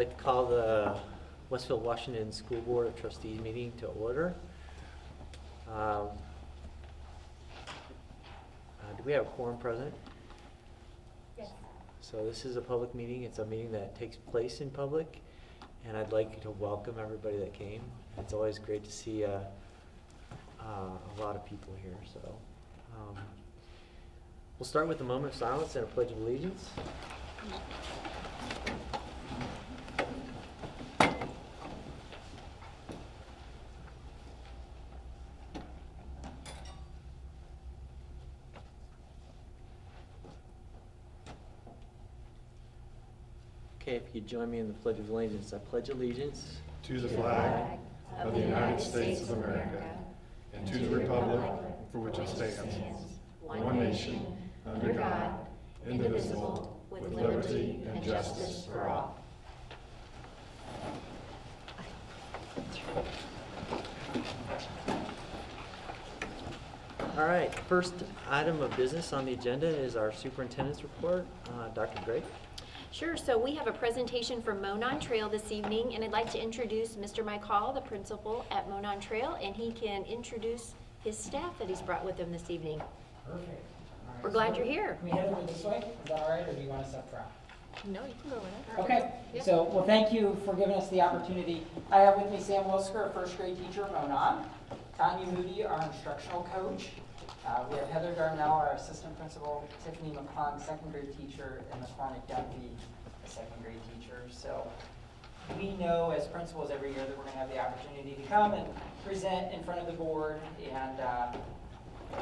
like to call the Westfield Washington School Board of Trustees meeting to order. Do we have a quorum present? Yes. So this is a public meeting. It's a meeting that takes place in public, and I'd like to welcome everybody that came. It's always great to see a lot of people here. So we'll start with a moment of silence and a pledge of allegiance. Okay, if you could join me in the Pledge of Allegiance. I pledge allegiance to the flag of the United States of America and to the republic for which it stands, one nation, under God, indivisible, with liberty and justice for all. All right, first item of business on the agenda is our superintendent's report. Dr. Gray. Sure, so we have a presentation from Monon Trail this evening, and I'd like to introduce Mr. Mike Hall, the principal at Monon Trail, and he can introduce his staff that he's brought with him this evening. Perfect. All right, We're glad so you're here. Can we head over this way? Is that all right, or do you want us up front? No, you can go with it. Okay, so, well, thank you for giving us the opportunity. I have with me Sam Wilsker, a first grade teacher at Monon, Tanya Moody, our instructional coach. We have Heather Darnell, our assistant principal, Tiffany McClung, second grade teacher, and McCormick Dunphy, a second grade teacher. So we know as principals every year that we're going to have the opportunity to come and present in front of the board. And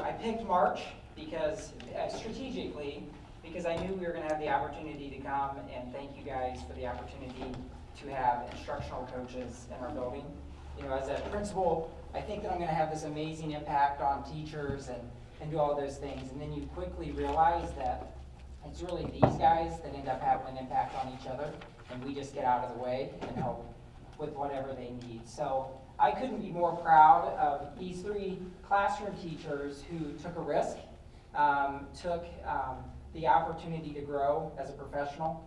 I picked March because strategically, because I knew we were going to have the opportunity to come, and thank you guys for the opportunity to have instructional coaches in our building. You know, as a principal, I think that I'm going to have this amazing impact on teachers and do all those things, and then you quickly realize that it's really these guys that end up having an impact on each other, and we just get out of the way and help with whatever they need. So I couldn't be more proud of these three classroom teachers who took a risk, took the opportunity to grow as a professional,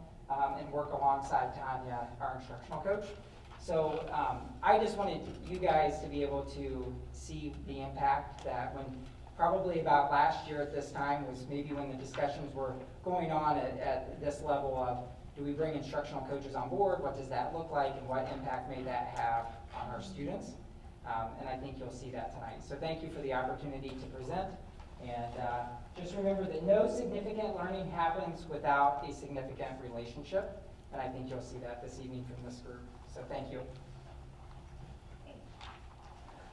and work alongside Tanya, our instructional coach. So I just wanted you guys to be able to see the impact that when probably about last year at this time was maybe when the discussions were going on at this level of do we bring instructional coaches on board, what does that look like, and what impact may that have on our students. And I think you'll see that tonight. So thank you for the opportunity to present. And just remember that no significant learning happens without a significant relationship. And I think you'll see that this evening from this group. So thank you.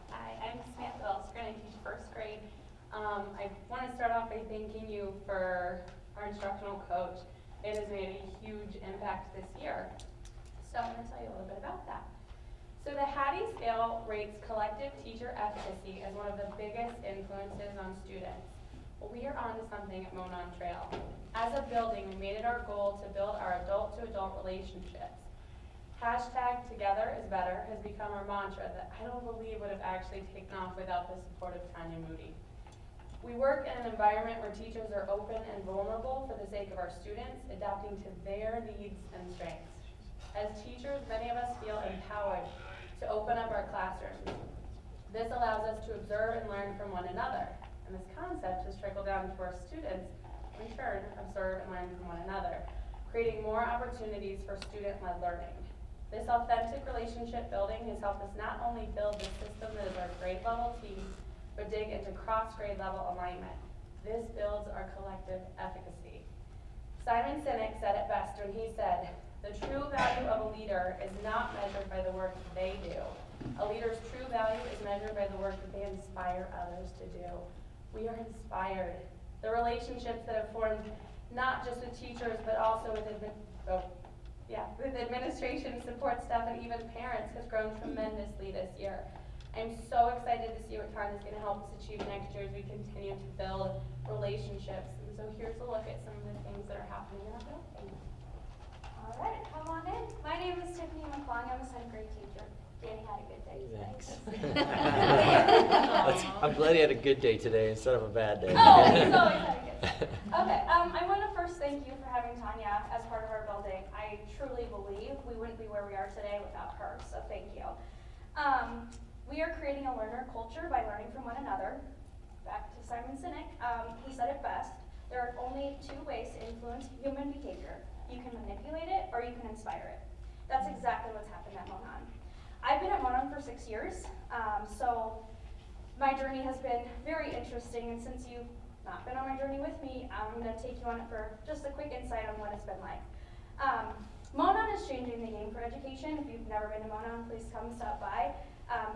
Hi, I'm Samantha Elsker, and I teach first grade. I want to start off by thanking you for our instructional coach. It has made a huge impact this year. So I'm going to tell you a little bit about that. So the Hattie scale rates collective teacher efficacy as one of the biggest influences on students. Well, we are on to something at Monon Trail. As a building, we made it our goal to build our adult-to-adult relationships. Hashtag Together is Better has become our mantra that I don't believe would have actually taken off without the support of Tanya Moody. We work in an environment where teachers are open and vulnerable for the sake of our students, adapting to their needs and strengths. As teachers, many of us feel empowered to open up our classrooms. This allows us to observe and learn from one another. And this concept has trickled down to our students, who in turn observe and learn from one another, creating more opportunities for student-led learning. This authentic relationship building has helped us not only build the system that is our grade level team, but dig into cross-grade level alignment. This builds our collective efficacy. Simon Sinek said it best when he said, "The true value of a leader is not measured by the work they do. A leader's true value is measured by the work that they inspire others to do." We are inspired. The relationships that have formed not just with teachers, but also with administration, support staff, and even parents has grown tremendously this year. I'm so excited to see what Tanya's going to help us achieve next year as we continue to build relationships. And so here's a look at some of the things that are happening in our building. All right, come on in. My name is Tiffany McClung. I'm a 7th grade teacher. Danny had a good day today. Thanks. I'm glad he had a good day today instead of a bad day. Oh, he's always had a good day. Okay, I want to first thank you for having Tanya as part of our building. I truly believe we wouldn't be where we are today without her, so thank you. We are creating a learner culture by learning from one another. Back to Simon Sinek, he said it best. There are only two ways to influence human behavior. You can manipulate it or you can inspire it. That's exactly what's happened at Monon. I've been at Monon for 6 years, so my journey has been very interesting, and since you've not been on my journey with me, I'm going to take you on it for just a quick insight on what it's been like. Monon is changing the game for education. If you've never been to Monon, please come stop by.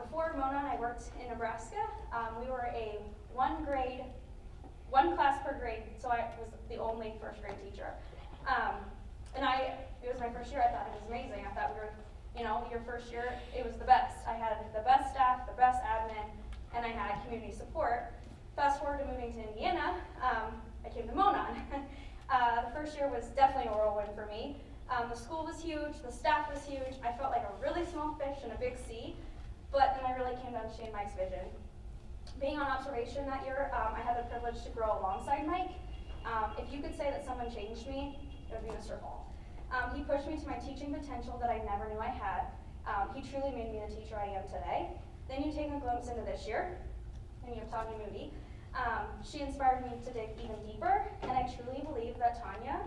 Before Monon, I worked in Nebraska. We were a one class per grade, so I was the only first grade teacher. It was my first year. I thought it was amazing. I thought we were, your first year, it was the best. I had the best staff, the best admin, and I had community support. Fast forward to moving to Indiana, I came to Monon. The first year was definitely a whirlwind for me. The school was huge, the staff was huge. I felt like a really small fish in a big sea, but then I really came to understand Mike's vision. Being on observation that year, I had the privilege to grow alongside Mike. If you could say that someone changed me, it would be Mr. Hall. He pushed me to my teaching potential that I never knew I had. He truly made me the teacher I am today. Then you take a glimpse into this year, and you have Tanya Moody. She inspired me to dig even deeper, and I truly believe that Tanya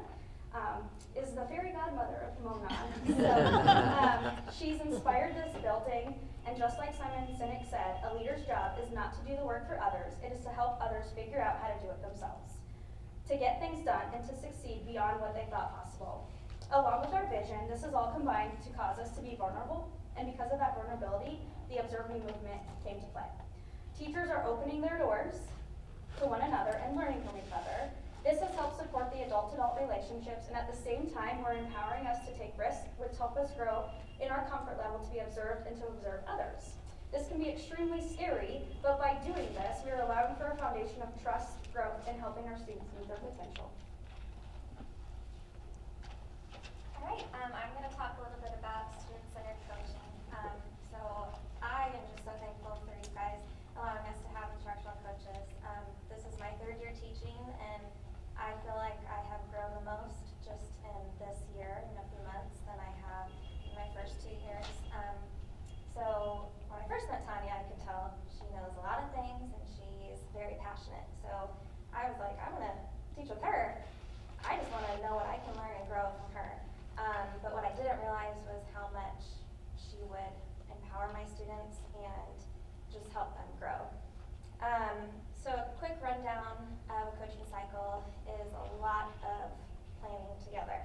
is the fairy godmother of Monon. So she's inspired this building, and just like Simon Sinek said, a leader's job is not to do the work for others, it is to help others figure out how to do it themselves, to get things done and to succeed beyond what they thought possible. Along with our vision, this is all combined to cause us to be vulnerable, and because of that vulnerability, the Observe Me movement came to play. Teachers are opening their doors to one another and learning from each other. This has helped support the adult-to-adult relationships, and at the same time, we're empowering us to take risks, which help us grow in our comfort level to be observed and to observe others. This can be extremely scary, but by doing this, we are allowing for a foundation of trust, growth, and helping our students meet their potential. All right, I'm going to talk a little bit about student-centered coaching. So I am just so thankful for you guys allowing us to have instructional coaches. This is my 3rd year teaching, and I feel like I have grown the most just in this year, in a few months, than I have in my first 2 years. So when I first met Tanya, I could tell she knows a lot of things, and she's very passionate. So I was like, I'm going to teach with her. I just want to know what I can learn and grow from her. But what I didn't realize was how much she would empower my students and just help them grow. So a quick rundown of a coaching cycle is a lot of planning together.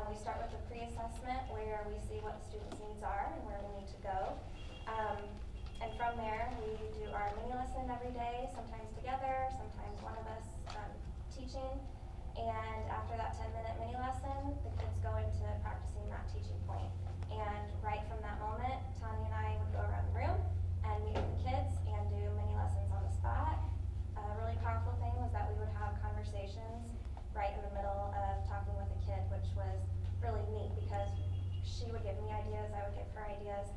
We start with a pre-assessment where we see what the students' needs are and where we need to go. And from there, we do our mini lesson every day, sometimes together, sometimes one of us teaching. And after that 10-minute mini lesson, the kids go into practicing that teaching point. And right from that moment, Tanya and I would go around the room and meet with the kids and do mini lessons on the spot. A really powerful thing was that we would have conversations right in the middle of talking with a kid, which was really neat because she would give me ideas, I would give her ideas,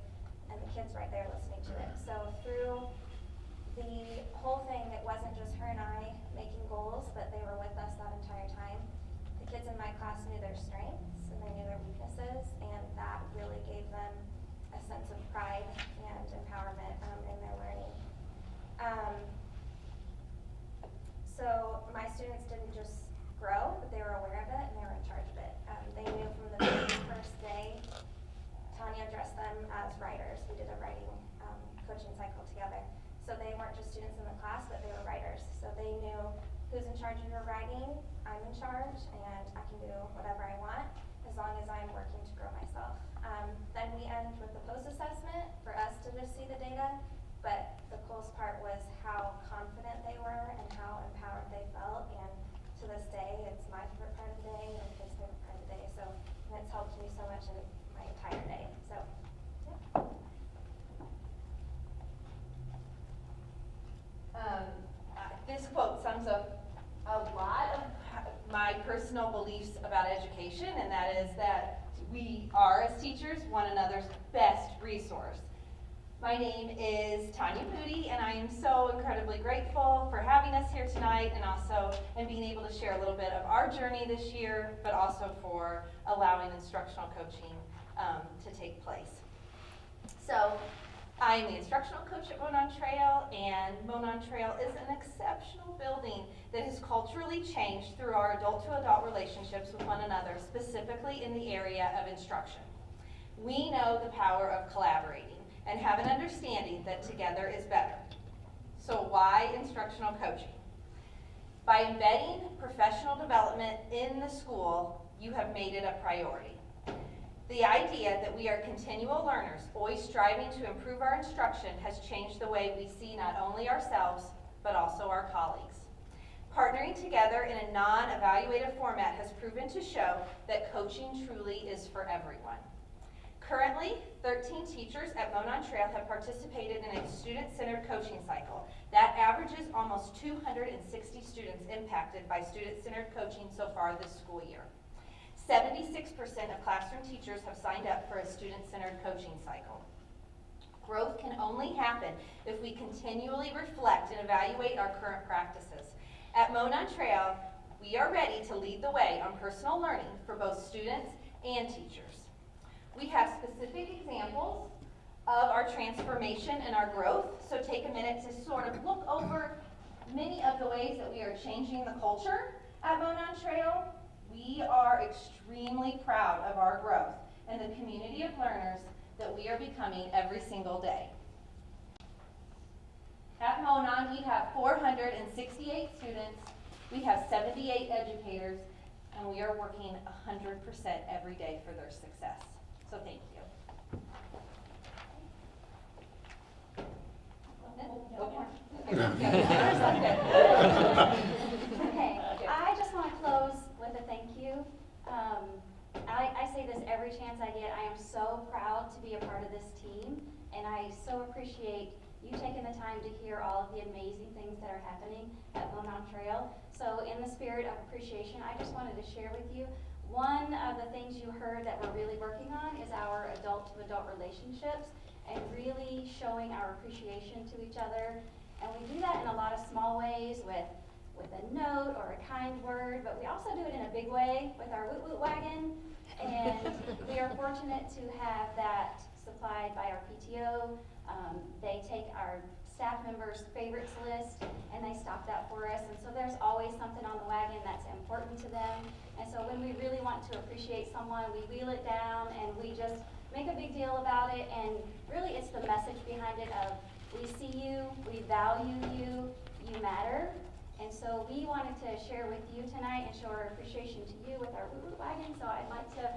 and the kids right there listening to it. So through the whole thing, it wasn't just her and I making goals, but they were with us that entire time. The kids in my class knew their strengths and they knew their weaknesses, and that really gave them a sense of pride and empowerment in their learning. So my students didn't just grow, but they were aware of it and they were in charge of it. They knew from the very first day, Tanya addressed them as writers. We did a writing coaching cycle together. So they weren't just students in the class, but they were writers. So they knew who's in charge of your writing, I'm in charge, and I can do whatever I want as long as I'm working to grow myself. Then we end with the post-assessment for us to just see the data, but the coolest part was how confident they were and how empowered they felt, and to this day, it's my favorite part of the day and the kids' favorite part of the day. So and it's helped me so much in my entire day. So, yeah. This quote sums up a lot of my personal beliefs about education, and that is that we are, as teachers, one another's best resource. My name is Tanya Moody, and I am so incredibly grateful for having us here tonight and being able to share a little bit of our journey this year, but also for allowing instructional coaching to take place. So, I am the instructional coach at Monon Trail, and Monon Trail is an exceptional building that has culturally changed through our adult-to-adult relationships with one another, specifically in the area of instruction. We know the power of collaborating and have an understanding that together is better. So why instructional coaching? By embedding professional development in the school, you have made it a priority. The idea that we are continual learners, always striving to improve our instruction, has changed the way we see not only ourselves, but also our colleagues. Partnering together in a non-evaluative format has proven to show that coaching truly is for everyone. Currently, 13 teachers at Monon Trail have participated in a student-centered coaching cycle that averages almost 260 students impacted by student-centered coaching so far this school year. 76% of classroom teachers have signed up for a student-centered coaching cycle. Growth can only happen if we continually reflect and evaluate our current practices. At Monon Trail, we are ready to lead the way on personal learning for both students and teachers. We have specific examples of our transformation and our growth, so take a minute to sort of look over many of the ways that we are changing the culture at Monon Trail. We are extremely proud of our growth and the community of learners that we are becoming every single day. At Monon, we have 468 students, we have 78 educators, and we are working 100% every day for their success. So thank you. Okay, I just want to close with a thank you. I say this every chance I get. I am so proud to be a part of this team, and I so appreciate you taking the time to hear all of the amazing things that are happening at Monon Trail. So in the spirit of appreciation, I just wanted to share with you one of the things you heard that we're really working on is our adult-to-adult relationships and really showing our appreciation to each other. And we do that in a lot of small ways with a note or a kind word, but we also do it in a big way with our Woot Woot Wagon. And we are fortunate to have that supplied by our PTO. They take our staff members' favorites list and they stock that for us. And so there's always something on the wagon that's important to them. And so when we really want to appreciate someone, we wheel it down and we just make a big deal about it. And really it's the message behind it of we see you, we value you, you matter. And so we wanted to share with you tonight and show our appreciation to you with our Woot Woot Wagon. So I'd like to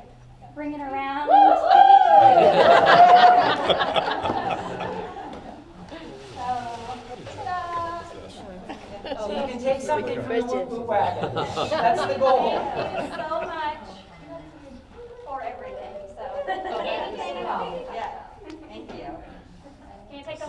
bring it around. So you can take something from the Woot Woot Wagon. That's the goal. Thank you so much for everything. So anything at all. Yeah, thank you. Can you take the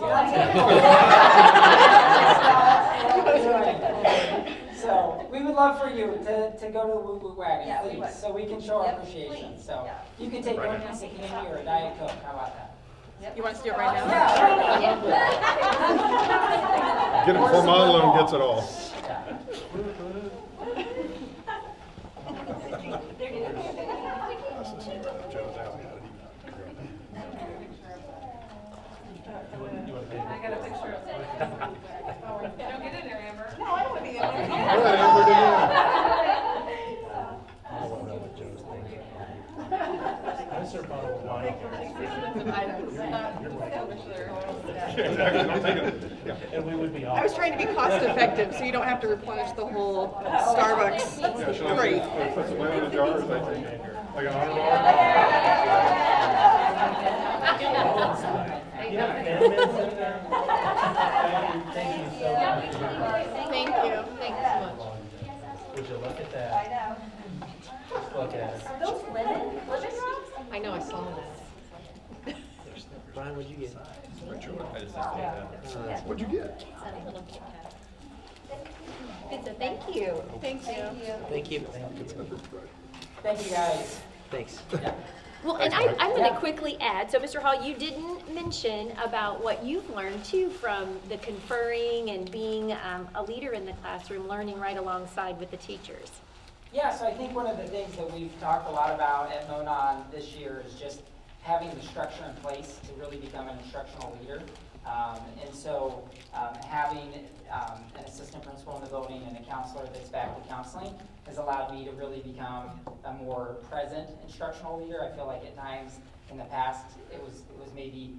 So we would love for you to go to the Woot Woot Wagon, Yeah, we please, would. so we can show our Yep, appreciation. please. So Yeah. you can take one piece of candy or a Diet Coke. How about that? You want us to do it right now? Yeah. Get it before Montalone gets it all. I got a picture of it. Don't get in there, Amber. No, I don't want to be in there. All right, Amber, get in. Exactly, don't take it. Yeah. And we would be off. I was trying to be cost effective, so you don't have to replenish the whole Starbucks Yeah, should I crate. put some in a jar or something? Like an honor roll? Thank you. Thanks so much. Would you look at that? I know. Just look at it. Are those lemon rocks? I know, I saw that. Brian, what'd you get? I just have to What'd you get? Good, so thank you. Thank you. Thank you. Thank you, guys. Thanks. Yeah. Well, and Thanks, Mike. I'm going to Yeah. quickly add, so Mr. Hall, you didn't mention about what you've learned too from the conferring and being a leader in the classroom, learning right alongside with the teachers. Yeah, so I think one of the things that we've talked a lot about at Monon this year is just having the structure in place to really become an instructional leader. Having an assistant principal in the building and a counselor that's back to counseling has allowed me to really become a more present instructional leader. I feel like at times in the past, it was maybe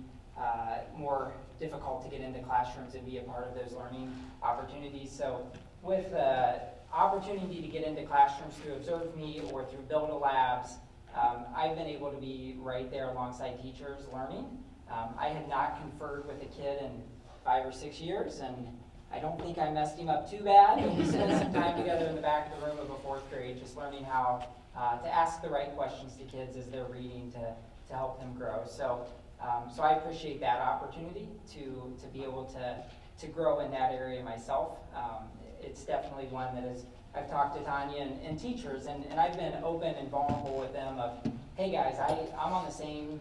more difficult to get into classrooms and be a part of those learning opportunities. So with the opportunity to get into classrooms through Observe Me or through Build a Labs, I've been able to be right there alongside teachers learning. I had not conferred with a kid in 5 or 6 years, and I don't think I messed him up too bad, but we spent some time together in the back of the room of a 4th grade just learning how to ask the right questions to kids as they're reading to help them grow. So I appreciate that opportunity to be able to grow in that area myself. It's definitely one that is, I've talked to Tanya and teachers, and I've been open and vulnerable with them of, hey guys, I'm on the same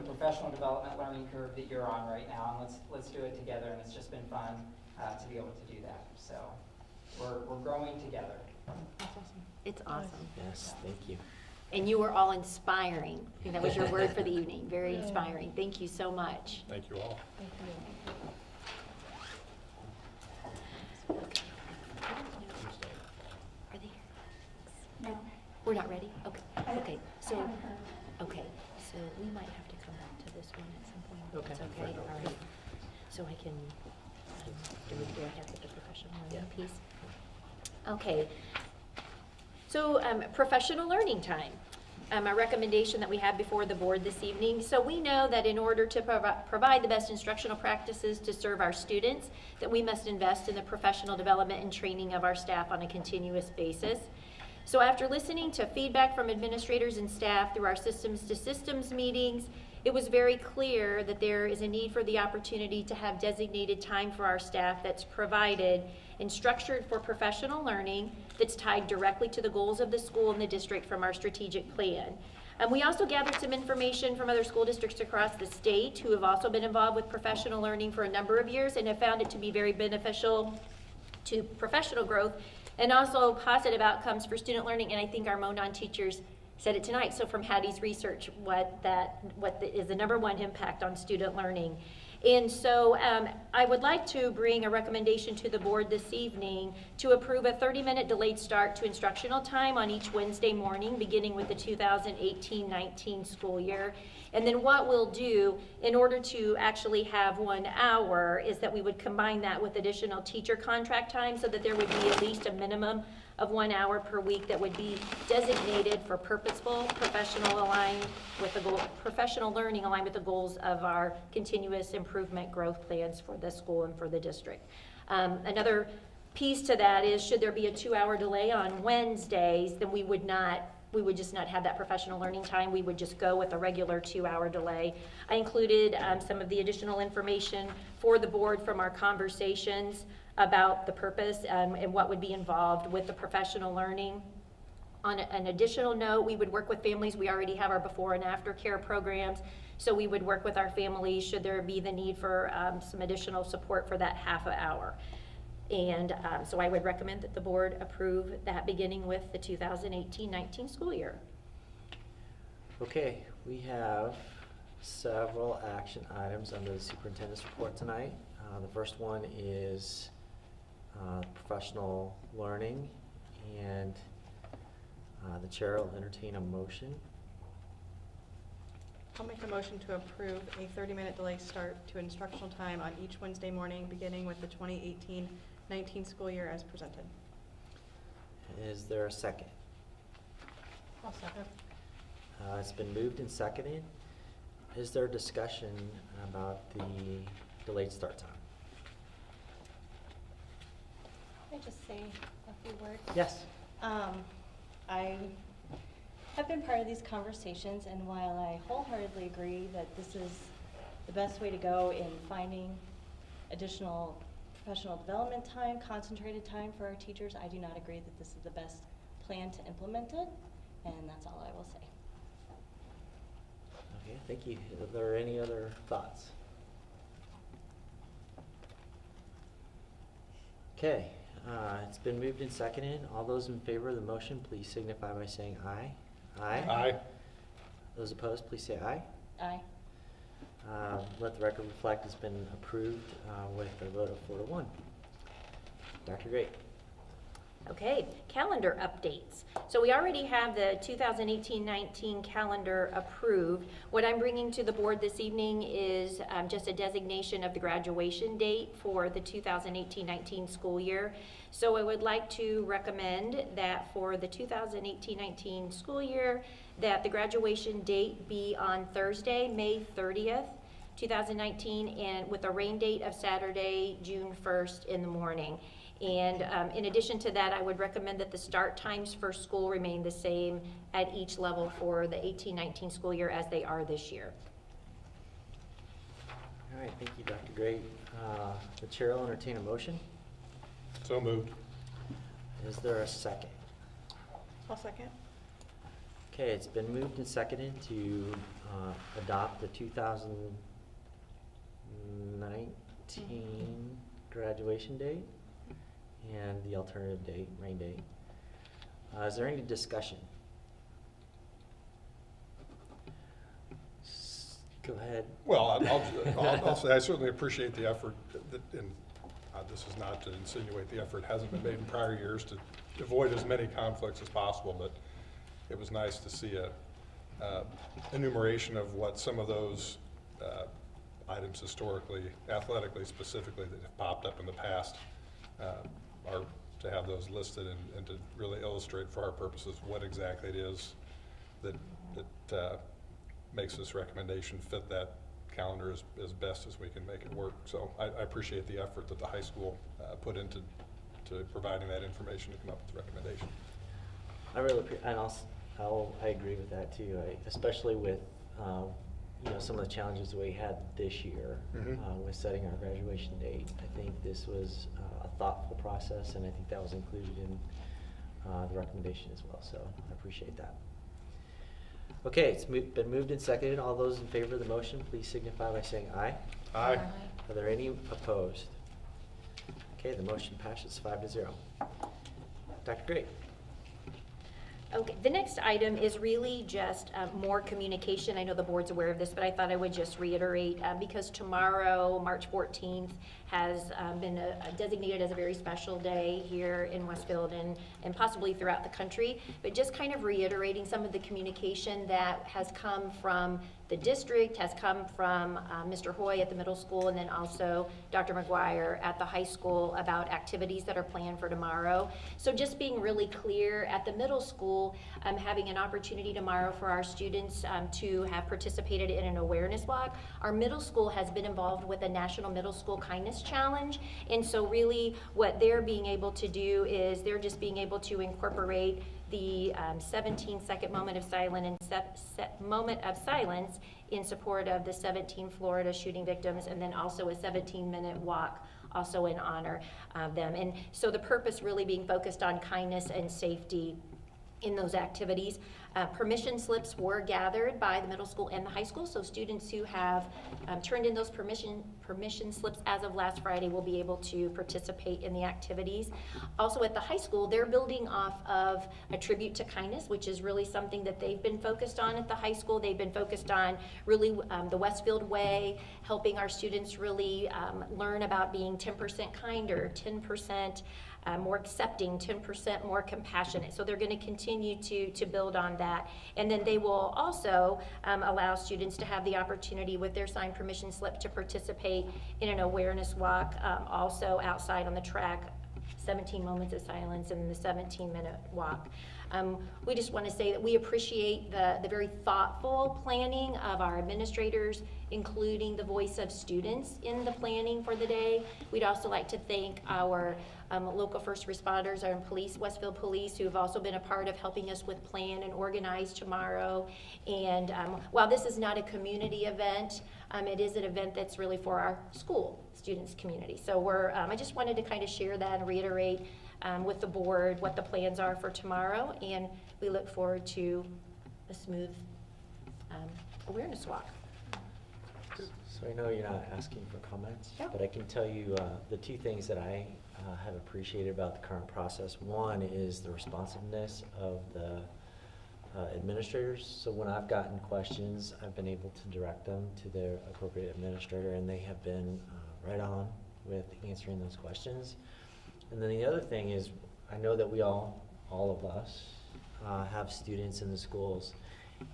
professional development learning curve that you're on right now, and let's do it together, and it's just been fun to be able to do that. So we're growing together. It's awesome. Yes, thank you. And you were all inspiring. I think that was your word for the evening. Very inspiring. Thank you so much. Thank you all. Are they here? No. We're not ready? Okay, so we might have to come back to this one at some point. Okay. It's okay, all right. So I can, do I have the professional learning piece? Okay. So, professional learning time. A recommendation that we have before the board this evening. So we know that in order to provide the best instructional practices to serve our students, that we must invest in the professional development and training of our staff on a continuous basis. So after listening to feedback from administrators and staff through our systems to systems meetings, it was very clear that there is a need for the opportunity to have designated time for our staff that's provided and structured for professional learning that's tied directly to the goals of the school and the district from our strategic plan. We also gathered some information from other school districts across the state who have also been involved with professional learning for a number of years and have found it to be very beneficial to professional growth and also positive outcomes for student learning. And I think our Monon teachers said it tonight. So from Hattie's research, what is the #1 impact on student learning. And so I would like to bring a recommendation to the board this evening to approve a 30-minute delayed start to instructional time on each Wednesday morning, beginning with the 2018-19 school year. And then what we'll do in order to actually have 1 hour is that we would combine that with additional teacher contract time so that there would be at least a minimum of 1 hour per week that would be designated for purposeful, professional learning aligned with the goals of our continuous improvement growth plans for the school and for the district. Another piece to that is, should there be a 2-hour delay on Wednesdays, then we would just not have that professional learning time. We would just go with a regular 2-hour delay. I included some of the additional information for the board from our conversations about the purpose and what would be involved with the professional learning. On an additional note, we would work with families. We already have our before and after care programs, so we would work with our families should there be the need for some additional support for that half an hour. And so I would recommend that the board approve that beginning with the 2018-19 school year. Okay, we have several action items under the superintendent's report tonight. The first one is professional learning, and the chair will entertain a motion. I'll make a motion to approve a 30-minute delay start to instructional time on each Wednesday morning, beginning with the 2018-19 school year as presented. Is there a second? I'll second. It's been moved and seconded. Is there discussion about the delayed start time? Can I just say a few words? Yes. I have been part of these conversations, and while I wholeheartedly agree that this is the best way to go in finding additional professional development time, concentrated time for our teachers, I do not agree that this is the best plan to implement it, and that's all I will say. Okay, thank you. Are there any other thoughts? Okay, it's been moved and seconded. All those in favor of the motion, please signify by saying aye. Aye. Those opposed, please say aye. Aye. Let the record reflect it's been approved with a vote of 4-1. Dr. Great. Okay, calendar updates. So we already have the 2018-19 calendar approved. What I'm bringing to the board this evening is just a designation of the graduation date for the 2018-19 school year. So I would like to recommend that for the 2018-19 school year, that the graduation date be on Thursday, May 30th, 2019, and with a rain date of Saturday, June 1st in the morning. And in addition to that, I would recommend that the start times for school remain the same at each level for the 18-19 school year as they are this year. All right, thank you, Dr. Gray. The chair will entertain a motion. So moved. Is there a second? I'll second. Okay, it's been moved and seconded to adopt the 2019 graduation date and the alternative date, rain date. Is there any discussion? Go ahead. Well, I'll say I certainly appreciate the effort, and this is not to insinuate the effort hasn't been made in prior years to avoid as many conflicts as possible, but it was nice to see a enumeration of what some of those items historically, athletically specifically, that have popped up in the past, are to have those listed and to really illustrate for our purposes what exactly it is that makes this recommendation fit that calendar as best as we can make it work. So I appreciate the effort that the high school put into providing that information to come up with the recommendation. I really appreciate, and I agree with that too. Especially with some of the challenges we had this year with setting our graduation date. I think this was a thoughtful process, and I think that was included in the recommendation as well. So I appreciate that. Okay, it's been moved and seconded. All those in favor of the motion, please signify by saying aye. Aye. Are there any opposed? Okay, the motion passes 5-0. Dr. Gray. Okay, the next item is really just more communication. I know the board's aware of this, but I thought I would just reiterate because tomorrow, March 14th, has been designated as a very special day here in Westfield and possibly throughout the country. But just kind of reiterating some of the communication that has come from the district, has come from Mr. Hoy at the middle school, and then also Dr. McGuire at the high school about activities that are planned for tomorrow. So just being really clear, at the middle school, having an opportunity tomorrow for our students to have participated in an awareness walk. Our middle school has been involved with a National Middle School Kindness Challenge, and so really what they're being able to do is they're just being able to incorporate the 17-second moment of silence and moment of silence in support of the 17 Florida shooting victims, and then also a 17-minute walk also in honor of them. And so the purpose really being focused on kindness and safety in those activities. Permission slips were gathered by the middle school and the high school, so students who have turned in those permission slips as of last Friday will be able to participate in the activities. Also at the high school, they're building off of a tribute to kindness, which is really something that they've been focused on at the high school. They've been focused on really the Westfield way, helping our students really learn about being 10% kinder, 10% more accepting, 10% more compassionate. So they're going to continue to build on that. And then they will also allow students to have the opportunity with their signed permission slip to participate in an awareness walk, also outside on the track, 17 moments of silence and the 17-minute walk. We just want to say that we appreciate the very thoughtful planning of our administrators, including the voice of students in the planning for the day. We'd also like to thank our local first responders, our police, Westfield Police, who have also been a part of helping us with plan and organize tomorrow. And while this is not a community event, it is an event that's really for our school students community. So I just wanted to kind of share that and reiterate with the board what the plans are for tomorrow, and we look forward to a smooth awareness walk. So I know you're not asking for comments, No. but I can tell you the two things that I have appreciated about the current process. One is the responsiveness of the administrators. So when I've gotten questions, I've been able to direct them to their appropriate administrator, and they have been right on with answering those questions. And then the other thing is, I know that we all of us, have students in the schools,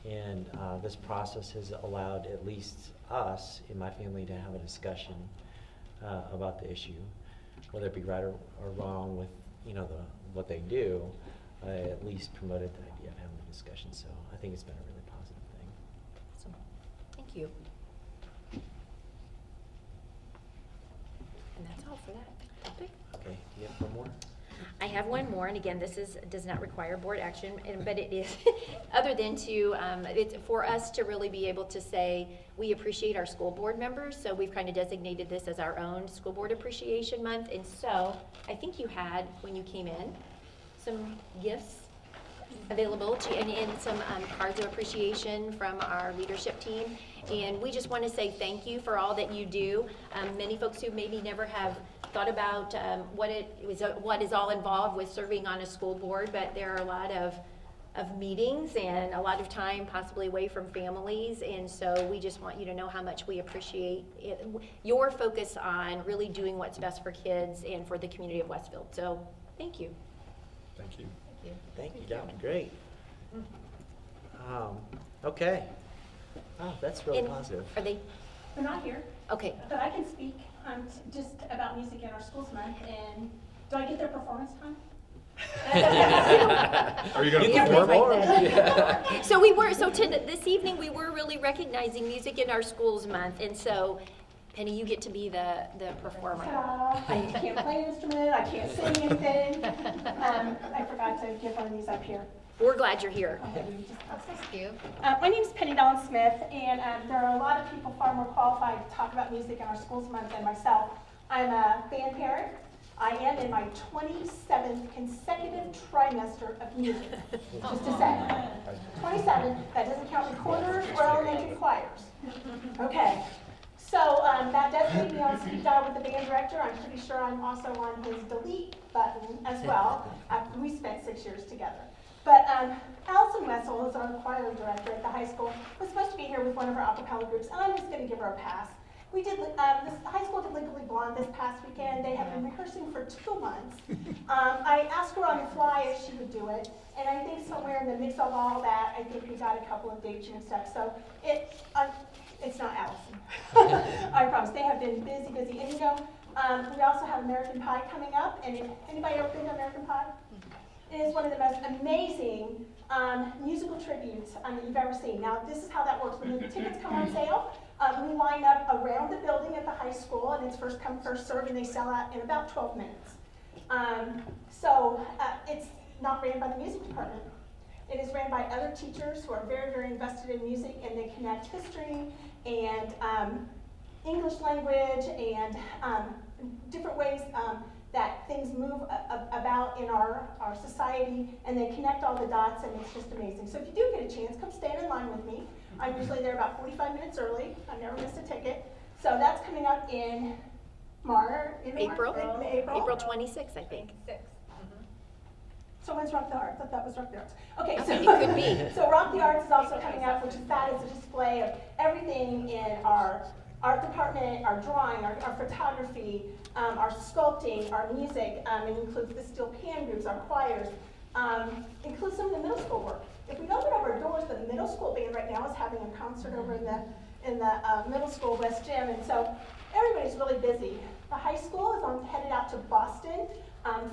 and this process has allowed at least us in my family to have a discussion about the issue, whether it be right or wrong with what they do. I at least promoted the idea of having a discussion, so I think it's been a really positive thing. Awesome. Thank you. And that's all for that topic. Okay, do you have one more? I have one more, and again, does not require board action, but it is, other than to, it's for us to really be able to say, we appreciate our school board members, so we've kind of designated this as our own School Board Appreciation Month, and so, I think you had, when you came in, some gifts available and some cards of appreciation from our leadership team, and we just want to say thank you for all that you do. Many folks who maybe never have thought about what is all involved with serving on a school board, but there are a lot of meetings and a lot of time possibly away from families, and so we just want you to know how much we appreciate your focus on really doing what's best for kids and for the community of Westfield. So thank you. Thank you. Thank you, Dr. Great. Okay. Oh, that's really And positive. Are they, They're not here, okay. but I can speak just about music in our schools month. And do I get their performance time? Are you gonna You can perform? perform. Yeah. So this evening, we were really recognizing Music in Our Schools Month, and so Penny, you get to be the performer. I can't play an instrument, I can't sing anything. I forgot to give one of these up here. We're glad you're here. Thank you. My name is Penny Dawn Smith, and there are a lot of people far more qualified to talk about music in our schools month than myself. I'm a band parent. I am in my 27th consecutive trimester of music, just to say. 27, that doesn't count recorders or elementary choirs. Okay, so that does make me on speed dial with the band director. I'm pretty sure I'm also on his delete button as well, after we spent 6 years together. But Allison Wessel is our choir director at the high school, was supposed to be here with one of our a cappella groups, and I'm just going to give her a pass. We did, this high school did Legally Blonde this past weekend. They have been rehearsing for 2 months. I asked her on the fly if she would do it, and I think somewhere in the mix of all that, I think we got a couple of dates mixed up. So it's not Allison. I promise. They have been busy, busy. And we also have American Pie coming up. And anybody ever been to American Pie? It is one of the most amazing musical tributes that you've ever seen. Now, this is how that works. When the tickets come on sale, we line up around the building at the high school, and it's first come, first served, and they sell out in about 12 minutes. It's not ran by the music department. It is ran by other teachers who are very, very invested in music, and they connect history and English language and different ways that things move about in our society, and they connect all the dots, and it's just amazing. So if you do get a chance, come stand in line with me. I'm usually there about 45 minutes early. I never miss a ticket. So that's coming up in April 26th, I think. So when's Rock the Arts? I thought that was Rock the Arts. Okay, so it could be. So Rock the Arts is also coming up, which is a display of everything in our art department, our drawing, our photography, our sculpting, our music. It includes the steel pan groups, our choirs, includes some of the middle school work. If we open up our doors, the middle school band right now is having a concert over in the middle school West Gym, and so everybody's really busy. The high school is headed out to Boston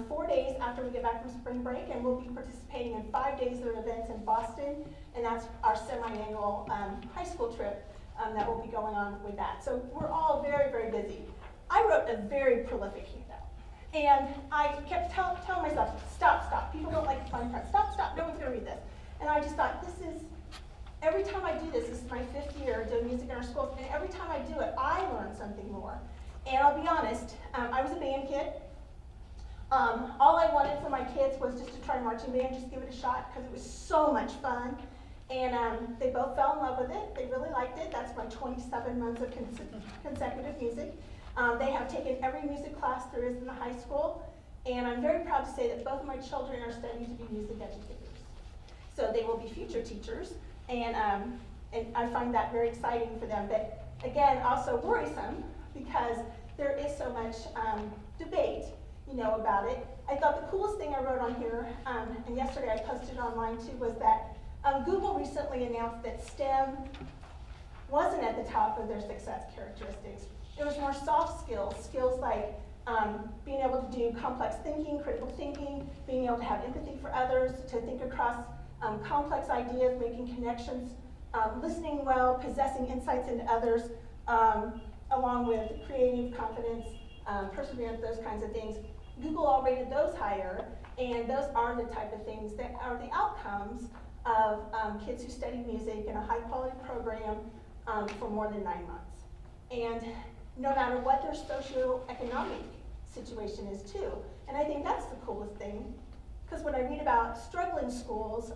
4 days after we get back from spring break, and we'll be participating in 5 days of events in Boston, and that's our semi-annual high school trip that will be going on with that. So we're all very, very busy. I wrote a very prolific handout, and I kept telling myself, stop, people don't like fun prep, stop, no one's gonna read this. And I just thought, every time I do this is my 5th year doing music in our schools, and every time I do it, I learn something more. And I'll be honest, I was a band kid. All I wanted for my kids was just to try marching band, just give it a shot, because it was so much fun. And they both fell in love with it. They really liked it. That's my 27 months of consecutive music. They have taken every music class there is in the high school, and I'm very proud to say that both of my children are studying to be music educators. So they will be future teachers, and I find that very exciting for them. But again, also worrisome because there is so much debate, about it. I thought the coolest thing I wrote on here, and yesterday I posted online too, was that Google recently announced that STEM wasn't at the top of their success characteristics. It was more soft skills like being able to do complex thinking, critical thinking, being able to have empathy for others, to think across complex ideas, making connections, listening well, possessing insights into others, along with creative confidence, perseverance, those kinds of things. Google all rated those higher, and those are the type of things that are the outcomes of kids who study music in a high-quality program for more than 9 months. And no matter what their socioeconomic situation is too. And I think that's the coolest thing, because when I read about struggling schools,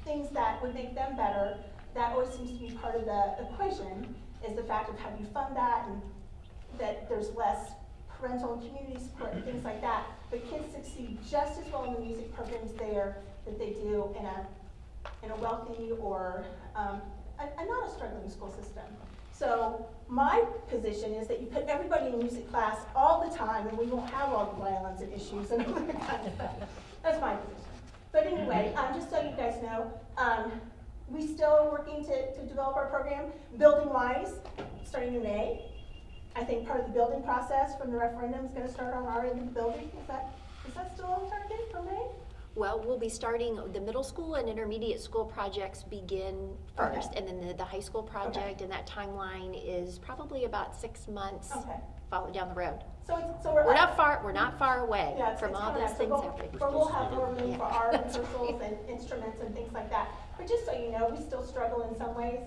things that would make them better, that always seems to be part of the equation, is the fact of how do you fund that, and that there's less parental and community support and things like that. But kids succeed just as well in the music programs there that they do in a wealthy or not a struggling school system. So my position is that you put everybody in music class all the time, and we won't have all the violence and issues and all that kind of stuff. That's my position. But anyway, just so you guys know, we still are working to develop our program. Building-wise, starting in May. I think part of the building process from the referendum is going to start on our end of the building. Is that still on target for May? Well, we'll be starting, the middle school and intermediate school projects begin first, Okay. and then the high school project, and that timeline is probably about 6 months follow down the road. So We're not far away Yeah, from it's all coming those up. things So happening. we'll have more room Yeah. for our rehearsals and instruments and things like that. But just so you know, we still struggle in some ways.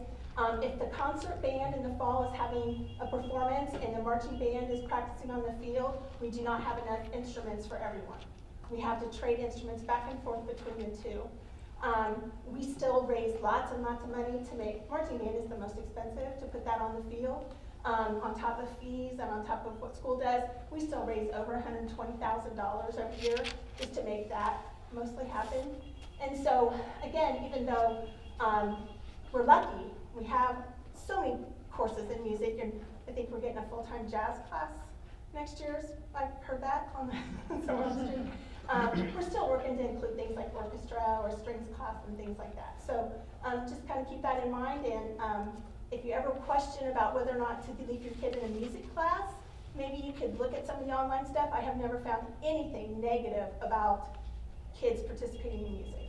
If the concert band in the fall is having a performance and the marching band is practicing on the field, we do not have enough instruments for everyone. We have to trade instruments back and forth between the two. We still raise lots and lots of money to make, marching band is the most expensive, to put that on the field. On top of fees and on top of what school does, we still raise over $120,000 every year just to make that mostly happen. And so, again, even though we're lucky, we have so many courses in music, and I think we're getting a full-time jazz class next year. I've heard that on the someone street. We're still working to include things like orchestra or strings class and things like that. So just kind of keep that in mind, and if you ever question about whether or not to leave your kid in a music class, maybe you could look at some of the online stuff. I have never found anything negative about kids participating in music.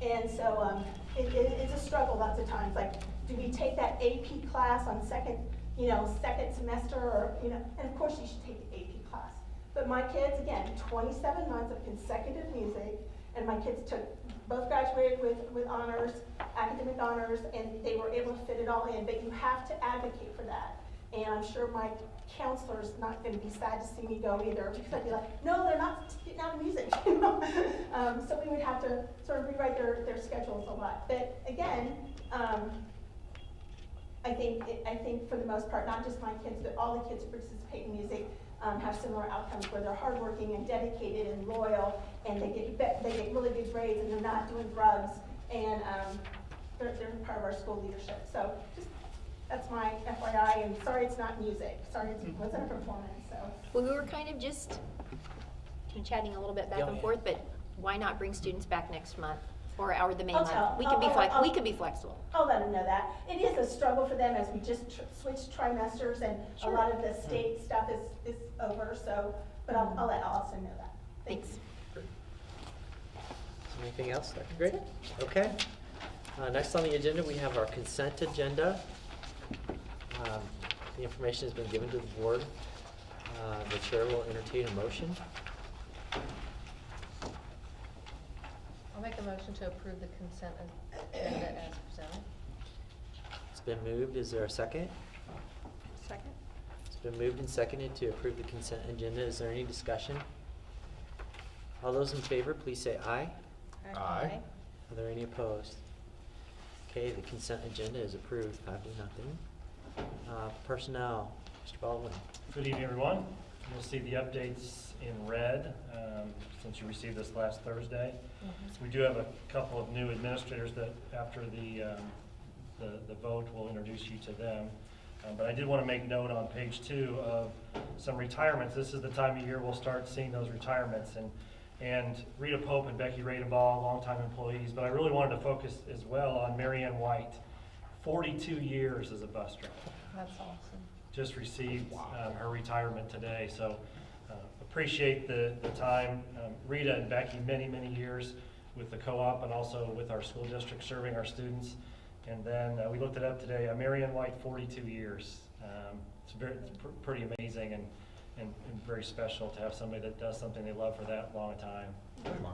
And so it's a struggle lots of times. Like, do we take that AP class on second semester, or, and of course you should take the AP class. But my kids, again, 27 months of consecutive music, and my kids both graduated with honors, academic honors, and they were able to fit it all in. But you have to advocate for that. And I'm sure my counselor's not going to be sad to see me go either, because I'd be like, no, they're not getting out of music. So we would have to sort of rewrite their schedules a lot. But again, I think for the most part, not just my kids, but all the kids who participate in music have similar outcomes, where they're hardworking and dedicated and loyal, and they get really good grades, and they're not doing drugs, and they're part of our school leadership. So that's my FYI, and sorry it's not music. Sorry it wasn't a performance. So. Well, we were kind of just chatting a little bit back and forth, but why not bring students back next month or the May month? We can be flexible. I'll let them know that. It is a struggle for them, as we just switched trimesters, and a lot of the state stuff is over. So, but I'll also know that. Thanks. Anything else, Dr. Gray? Okay. Next on the agenda, we have our consent agenda. The information has been given to the board. The chair will entertain a motion. I'll make a motion to approve the consent agenda as presented. It's been moved. Is there a second? Second? It's been moved and seconded to approve the consent agenda. Is there any discussion? All those in favor, please say aye. Aye. Are there any opposed? Okay, the consent agenda is approved, 5-0. Personnel, Mr. Baldwin. Good evening, everyone. You'll see the updates in red since you received this last Thursday. We do have a couple of new administrators that after the vote, we'll introduce you to them. But I did want to make note on page 2 of some retirements. This is the time of year we'll start seeing those retirements. And Rita Pope and Becky Radenbaugh, longtime employees, but I really wanted to focus as well on Marianne White, 42 years as a bus driver. That's awesome. Just received her retirement today, so appreciate the time. Rita and Becky, many years with the co-op and also with our school district serving our students. And then we looked it up today, Marianne White, 42 years. It's pretty amazing and very special to have somebody that does something they love for that long a time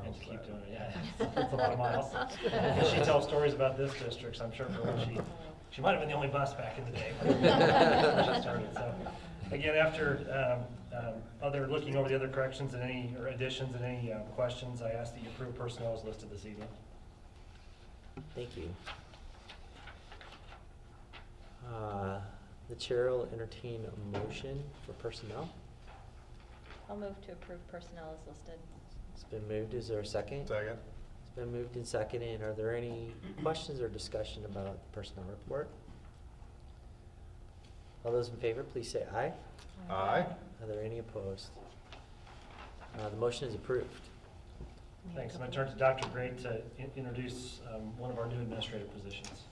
and to keep doing it. Yeah, it's a lot of miles. And she tells stories about this district, so I'm sure for when she might have been the only bus back in the day when she started. So again, after looking over the other corrections and any additions and any questions, I ask that you approve personnel as listed this evening. Thank you. The chair will entertain a motion for personnel. I'll move to approve personnel as listed. It's been moved. Is there a second? Second. It's been moved and seconded. Are there any questions or discussion about the personnel report? All those in favor, please say aye. Aye. Are there any opposed? The motion is approved. Thanks. I'm going to turn to Dr. Gray to introduce one of our new administrative positions.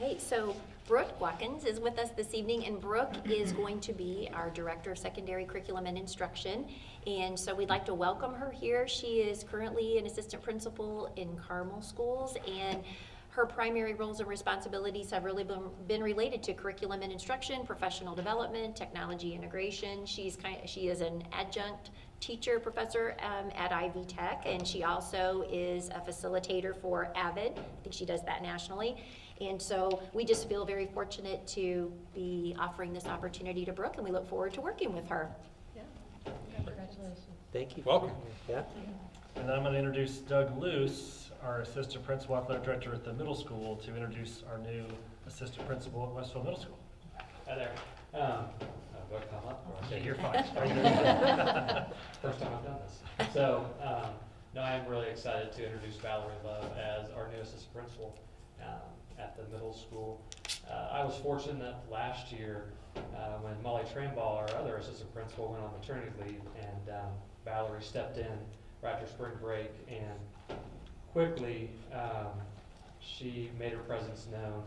Okay, so Brooke Watkins is with us this evening, and Brooke is going to be our Director of Secondary Curriculum and Instruction. And so we'd like to welcome her here. She is currently an assistant principal in Carmel Schools, and her primary roles and responsibilities have really been related to curriculum and instruction, professional development, technology integration. She is an adjunct teacher professor at Ivy Tech, and she also is a facilitator for AVID. I think she does that nationally. And so we just feel very fortunate to be offering this opportunity to Brooke, and we look forward to working with her. Yeah. Congratulations. Thank you. Welcome. Yeah. And then I'm going to introduce Doug Luce, our Assistant Principal Athletic Director at the middle school, to introduce our new Assistant Principal at Westville Middle School. Hi there. Do I come up? Yeah, you're fine. First time I've done this. So, no, I'm really excited to introduce Valerie Love as our new assistant principal at the middle school. I was fortunate last year when Molly Trambaugh, our other assistant principal, went on maternity leave, and Valerie stepped in right after spring break, and quickly she made her presence known.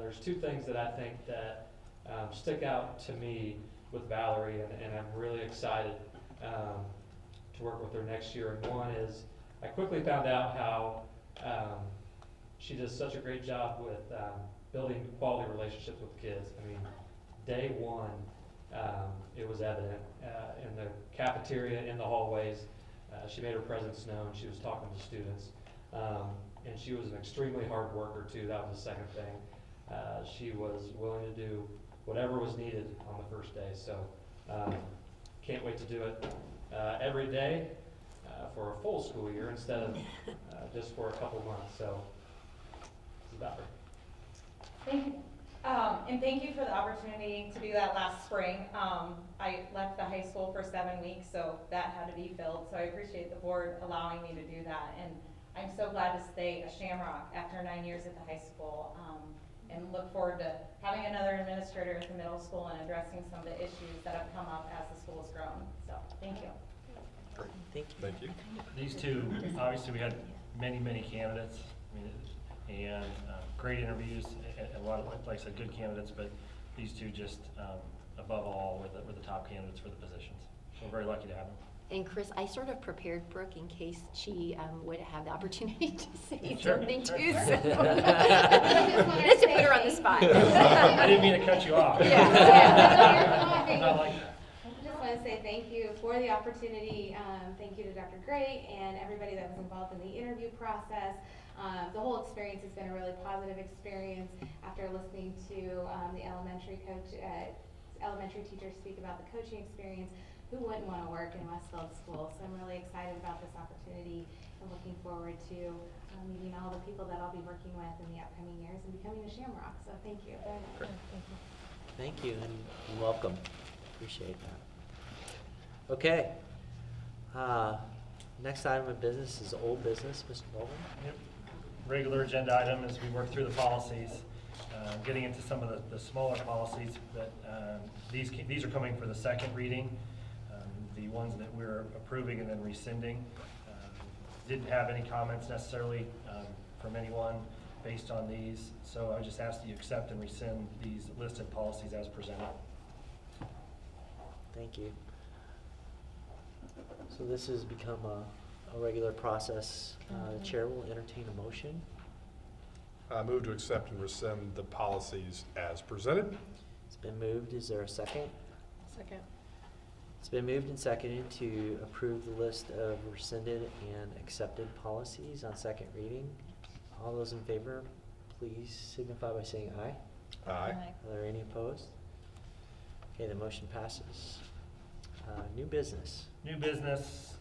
There's two things that I think that stick out to me with Valerie, and I'm really excited to work with her next year. And one is I quickly found out how she does such a great job with building quality relationships with kids. I mean, day one, it was evident in the cafeteria, in the hallways. She made her presence known. She was talking to students. And she was an extremely hard worker, too. That was the second thing. She was willing to do whatever was needed on the first day. So can't wait to do it every day for a full school year instead of just for a couple months. So this is about her. Thank you. And thank you for the opportunity to do that last spring. I left the high school for 7 weeks, so that had to be filled. So I appreciate the board allowing me to do that. And I'm so glad to stay a Shamrock after 9 years at the high school, and look forward to having another administrator at the middle school and addressing some of the issues that have come up as the school has grown. So thank you. Great. Thank you. Thank you. These two, obviously, we had many candidates, and great interviews, and a lot of, like I said, good candidates, but these two just, above all, were the top candidates for the positions. So we're very lucky to have them. And Chris, I sort of prepared Brooke in case she would have the opportunity to say Sure, something sure. too. So. Just to put her on the spot. I didn't mean to cut you off. Yeah. Not like that. I just want to say thank you for the opportunity. Thank you to Dr. Gray and everybody that was involved in the interview process. The whole experience has been a really positive experience after listening to the elementary teachers speak about the coaching experience. Who wouldn't want to work in Westfield School? So I'm really excited about this opportunity and looking forward forward to meeting all the people that I'll be working with in the upcoming years and becoming a Shamrock. So thank you very much. Thank you and welcome. Appreciate that. Okay. Next item of business is old business. Mr. Baldwin? Yep. Regular agenda item as we work through the policies, getting into some of the smaller policies, but these are coming for the second reading. The ones that we're approving and then rescinding. Didn't have any comments necessarily from anyone based on these, so I just ask that you accept and rescind these listed policies as presented. Thank you. So this has become a regular process. The chair will entertain a motion. I move to accept and rescind the policies as presented. It's been moved. Is there a second? Second. It's been moved and seconded to approve the list of rescinded and accepted policies on second reading. All those in favor, please signify by saying aye. Aye. Are there any opposed? Okay, the motion passes. New business. New business,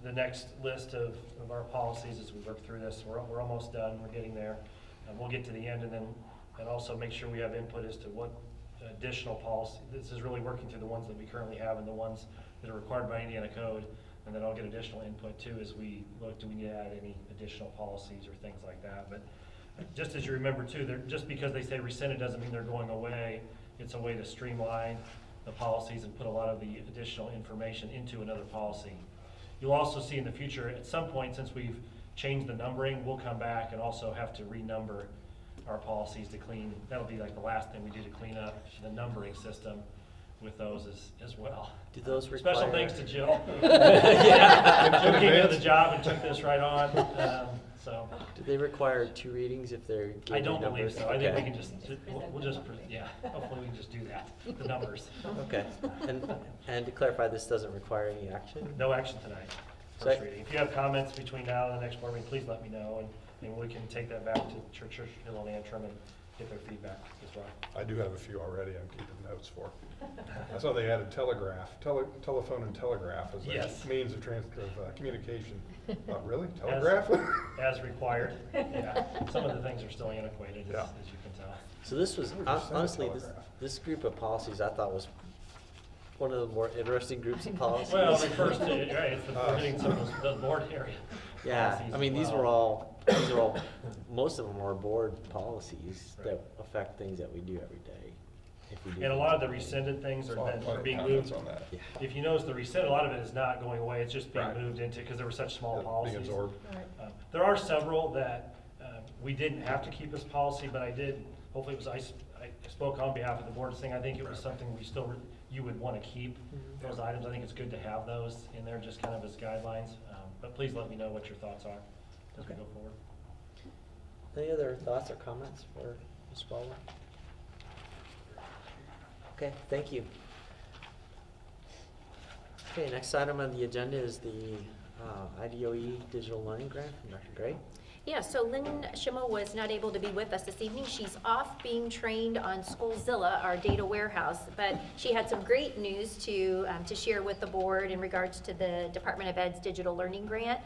the next list of our policies as we work through this, we're almost done, we're getting there. We'll get to the end and also make sure we have input as to what additional policy. This is really working through the ones that we currently have and the ones that are required by Indiana code, and then I'll get additional input too as we look, do we need to add any additional policies or things like that. But just as you remember too, just because they say rescinded doesn't mean they're going away. It's a way to streamline the policies and put a lot of the additional information into another policy. You'll also see in the future, at some point, since we've changed the numbering, we'll come back and also have to renumber our policies to clean. That'll be like the last thing we do to clean up the numbering system with those as well. Do those require? Special thanks to Jill. Yeah. Jill came into the job and took this right on. So. Do they require 2 readings if they're I given don't believe numbers? so. I think we can we'll just, yeah, hopefully we can just do that, the numbers. Okay. And to clarify, this doesn't require any action? No action tonight, first reading. If you have comments between now and the next board meeting, please let me know, and we can take that back to Churchill Hill and Antrim and get their feedback as well. I do have a few already I'm keeping notes for. I saw they added telephone and telegraph as Yes. a means of communication. Really? Telegraph? As required, yeah. Some of the things are still antiquated, as you can tell. So this was, honestly, this group of policies I thought was one of the more interesting groups of policies. Well, it refers to, right, it's we're getting some of the board area. Yeah, I mean, these are all, most of them are board policies that affect things that we do every day. If we do And a lot of the rescinded things are being moved. On that. Yeah. If you notice the rescind, a lot of it is not going away, it's just being moved into, because there were such small policies. Being absorbed. There are several that we didn't have to keep as policy, but I did, hopefully it was, I spoke on behalf of the board saying I think it was something we still, you would want to keep those items. I think it's good to have those in there just kind of as guidelines. But please let me know what your thoughts are as we go forward. Any other thoughts or comments for Ms. Baldwin? Okay, thank you. Okay, next item on the agenda is the IDOE Digital Learning Grant from Dr. Gray. Yeah, so Lynn Schimmel was not able to be with us this evening. She's off being trained on Schoolzilla, our data warehouse, but she had some great news to share with the board in regards to the Department of Ed's Digital Learning Grant.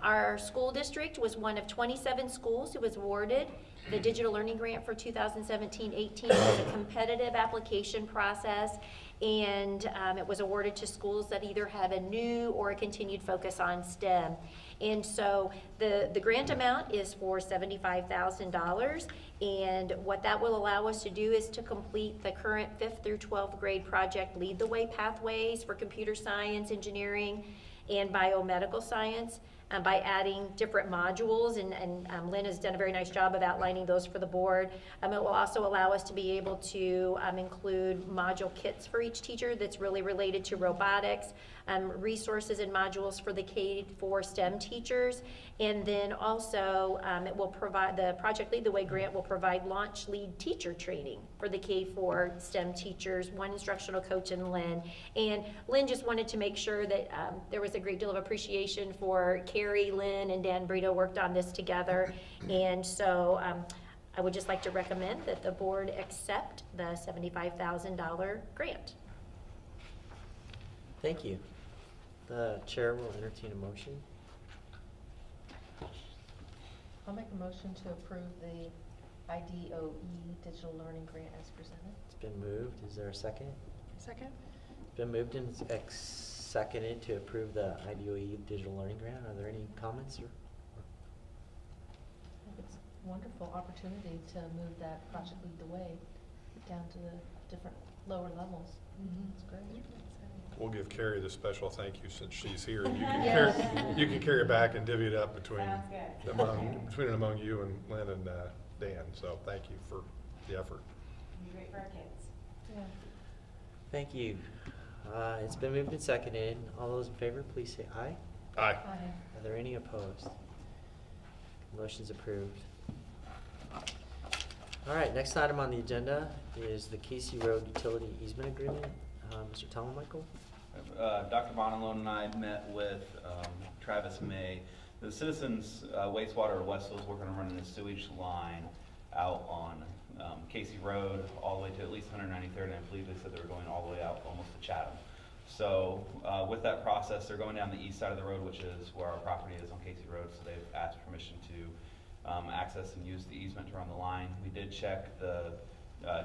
Our school district was one of 27 schools who was awarded the Digital Learning Grant for 2017-18. It was a competitive application process, and it was awarded to schools that either have a new or a continued focus on STEM. And so the grant amount is for $75,000, and what that will allow us to do is to complete the current 5th through 12th grade project Lead the Way Pathways for computer science, engineering, and biomedical science. By adding different modules, and Lynn has done a very nice job of outlining those for the board. It will also allow us to be able to include module kits for each teacher that's really related to robotics, resources and modules for the K-4 STEM teachers, and then also it will provide, the Project Lead the Way grant will provide launch lead teacher training for the K-4 STEM teachers, one instructional coach and Lynn. And Lynn just wanted to make sure that there was a great deal of appreciation for Carrie, Lynn, and Dan Brito worked on this together. And so I would just like to recommend that the board accept the $75,000 grant. Thank you. The chair will entertain a motion. I'll make a motion to approve the IDOE Digital Learning Grant as presented. It's been moved. Is there a second? Second? It's been moved and seconded to approve the IDOE Digital Learning Grant. Are there any comments or? I think it's a wonderful opportunity to move that Project Lead the Way down to the different lower levels. It's great. We'll give Carrie the special thank you since she's here. And Yes. you can carry it back and divvy it up between Sounds good. among you and Lynn and Dan. So thank you for the effort. It'll be great for our kids. Yeah. Thank you. It's been moved and seconded. All those in favor, please say aye. Aye. Are there any opposed? Motion's approved. All right, next item on the agenda is the Casey Road Utility Easement Agreement. Mr. Tom Michael? Dr. Bonalone and I met with Travis May. The Citizens Wastewater of Westville is working on running a sewage line out on Casey Road all the way to at least 193rd, and I believe they said they were going all the way out almost to Chatham. So with that process, they're going down the east side of the road, which is where our property is on Casey Road, so they've asked permission to access and use the easement to run the line. We did check the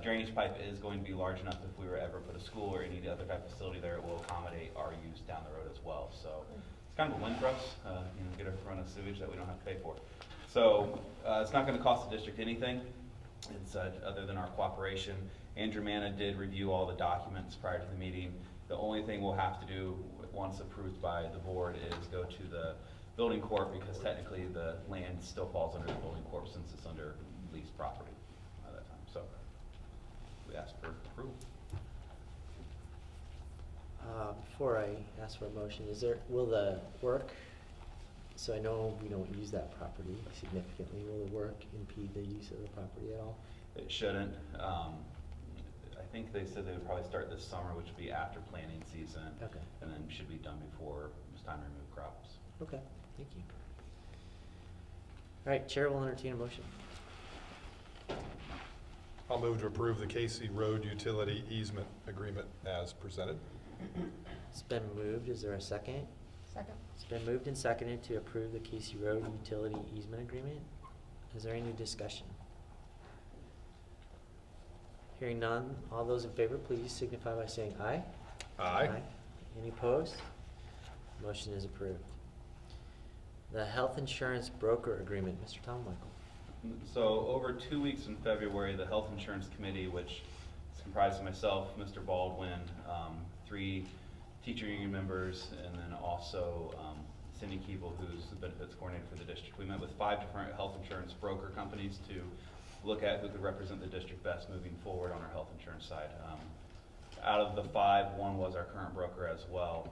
drainage pipe is going to be large enough if we were ever put a school or any other type of facility there, it will accommodate our use down the road as well. So it's kind of a win for us, get a run of sewage that we don't have to pay for. So it's not going to cost the district anything. It's other than our cooperation. Andrew Manna did review all the documents prior to the meeting. The only thing we'll have to do once approved by the board is go to the building corp, because technically the land still falls under the building corp since it's under leased property at that time. So we ask for approval. Before I ask for a motion, will the work, so I know we don't use that property significantly, will the work impede the use of the property at all? It shouldn't. I think they said they would probably start this summer, which would be after planting season. Okay. And then should be done before it's time to remove crops. Okay, thank you. All right, Chair will entertain a motion. I'll move to approve the Casey Road Utility Easement Agreement as presented. It's been moved. Is there a second? Second. It's been moved and seconded to approve the Casey Road Utility Easement Agreement. Is there any discussion? Hearing none, all those in favor, please signify by saying aye. Aye. Any opposed? Motion is approved. The Health Insurance Broker Agreement, Mr. Tom Michael. So over 2 weeks in February, the Health Insurance Committee, which is comprised of myself, Mr. Baldwin, 3 teacher union members, and then also Cindy Keeble, who's the benefits coordinator for the district. We met with 5 different health insurance broker companies to look at who could represent the district best moving forward on our health insurance side. Out of the 5, 1 was our current broker as well.